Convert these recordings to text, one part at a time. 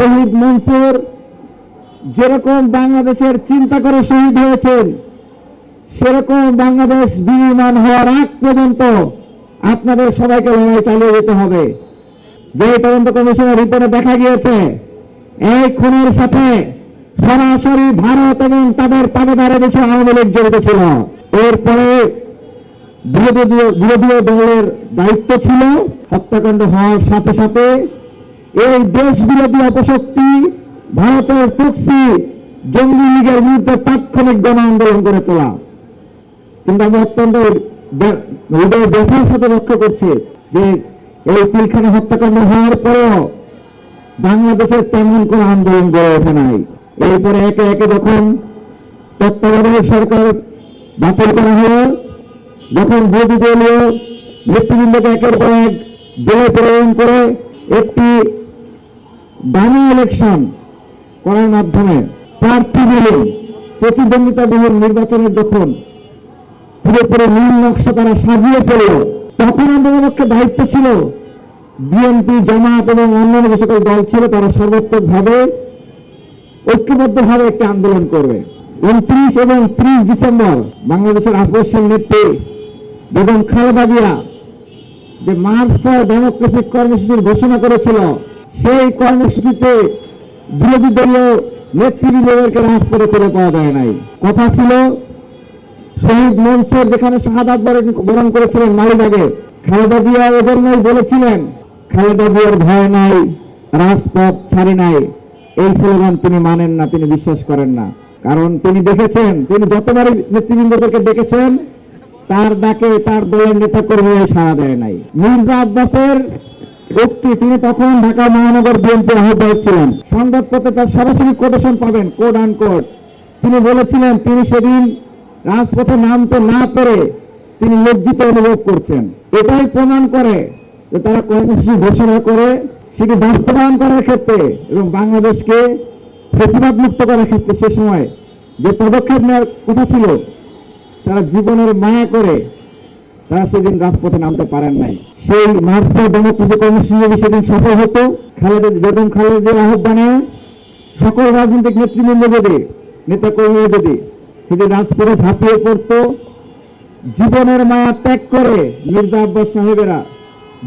শহীদ মনসুর যেরকম বাংলাদেশের চিন্তা করে শহীদ হয়েছেন, সেরকম বাংলাদেশ বিনির্মাণ হওয়ার আগ পর্যন্ত আপনাদের সবাইকে লড়াই চালিয়ে যেতে হবে। যে তদন্ত কমিশনের রিপোর্টে দেখা গিয়েছে, এই খুনের সাথে সরাসরি ভারত এবং তাদের তাবেদারে কিছু আওয়ামী লীগ জড়িত ছিল। এরপরে বিরোধী দলের দায়িত্ব ছিল হত্যাকাণ্ড হওয়ার সাথে সাথে এই দেশ বিরোধী অপশক্তি ভারতের প্রক্সি জঙ্গি লীগের বিরুদ্ধে তাৎক্ষণিক গণ আন্দোলন করে তোলা। কিন্তু আমি অত্যন্ত হৃদয় ব্যথার সাথে লক্ষ্য করছি যে এই পিলখানা হত্যাকাণ্ড হওয়ার পরেও বাংলাদেশের তেমন কোন আন্দোলন গড়ে ওঠে নাই। এরপরে একে একে যখন তত্ত্বাবধায়ক সরকার বাতিল করা হলো, যখন বিরোধী দলীয় নেতৃবৃন্দকে একের পর এক জেলে প্রেরণ করে একটি ডামি ইলেকশন করার মাধ্যমে প্রার্থীবিহীন প্রতিদ্বন্দ্বিতাবিহীন নির্বাচনের যখন পুরোপুরি নীল নকশা তারা সাজিয়ে ফেলল, তখন আমাদের পক্ষে দায়িত্ব ছিল বিএনপি, জামাত এবং অন্যান্য যে সকল দল ছিল তারা সর্বাত্মকভাবে ঐক্যবদ্ধভাবে একটি আন্দোলন করবে। 29 এবং 30 ডিসেম্বর বাংলাদেশের আপসহীন নেত্রী বেগম খালেদা জিয়া যে মার্চ ফর ডেমোক্রেসিক কর্মসূচির ঘোষণা করেছিল, সেই কর্মসূচিতে বিরোধী দলীয় নেতৃবৃন্দদেরকে রাজপথে তুলে পাওয়া যায় নাই। কথা ছিল শহীদ মনসুর যেখানে শাহাদাত বরণ করেছিলেন মালিবাগে, খালেদা জিয়া এজন্যই বলেছিলেন খালেদা জিয়ার ভয় নাই, রাজপথ ছাড়ি নাই। এই স্লোগান তিনি মানেন না, তিনি বিশ্বাস করেন না। কারণ তিনি দেখেছেন, তিনি যতবারই নেতৃবৃন্দদেরকে ডেকেছেন তার ডাকে তার দলের নেতা কর্মীরা সাড়া দেয় নাই। মির্জা আব্বাসের উক্তি, তিনি তখন ঢাকা মহানগর বিএনপির আহ্বায়ক ছিলেন, সংবাদপত্রে তার সরাসরি কোটেশন পাবেন, কোড আন কোড। তিনি বলেছিলেন তিনি সেদিন রাজপথে নামতে না পেরে তিনি লজ্জিত অনুভব করছেন। এটাই প্রমাণ করে যে তারা কর্মসূচি ঘোষণা করে সেটি বাস্তবায়ন করার ক্ষেত্রে এবং বাংলাদেশকে ফ্যাসিবাদ মুক্ত করার ক্ষেত্রে সে সময় যে পদক্ষেপ নেওয়ার কথা ছিল, তারা জীবনের মায়া করে তারা সেদিন রাজপথে নামতে পারেন নাই। সেই মার্চ ফর ডেমোক্রেসি কর্মসূচি যদি সেদিন সফল হতো, বেগম খালেদার আহ্বানে সকল রাজনৈতিক নেতৃবৃন্দ যদি, নেতা কর্মীরা যদি সেদিন রাজপথে ঝাঁপিয়ে পড়তো, জীবনের মায়া ত্যাগ করে মির্জা আব্বাস সাহেবেরা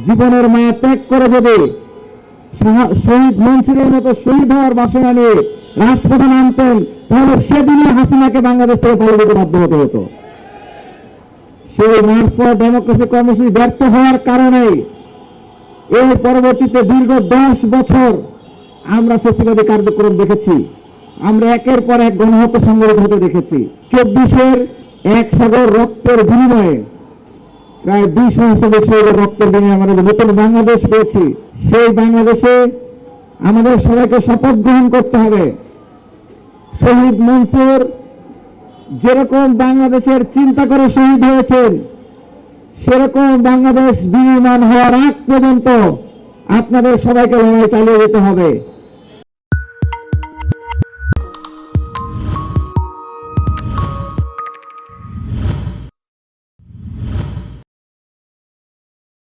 জীবনের মায়া ত্যাগ করে যদি শহীদ মনসুরের মতো শহীদ হওয়ার বাসনা নিয়ে রাজপথে নামতেন, তাহলে সেদিনই হাসিনাকে বাংলাদেশ থেকে পালিয়ে যেতে বাধ্য হতে হতো। সেই মার্চ ফর ডেমোক্রেসি কর্মসূচি ব্যর্থ হওয়ার কারণে এর পরবর্তীতে দীর্ঘ 10 বছর আমরা ফ্যাসিবাদী কার্যক্রম দেখেছি। আমরা একের পর এক গণহত্যা সংঘটিত হতে দেখেছি। 24-এর এক সাগর রক্তের বিনিময়ে প্রায় 2 সহস্র রক্তের বিনিময়ে আমরা নতুন বাংলাদেশ পেয়েছি। সেই বাংলাদেশে আমাদের সবাইকে শপথ গ্রহণ করতে হবে, শহীদ মনসুর যেরকম বাংলাদেশের চিন্তা করে শহীদ হয়েছেন, সেরকম বাংলাদেশ বিনির্মাণ হওয়ার আগ পর্যন্ত আপনাদের সবাইকে লড়াই চালিয়ে যেতে হবে।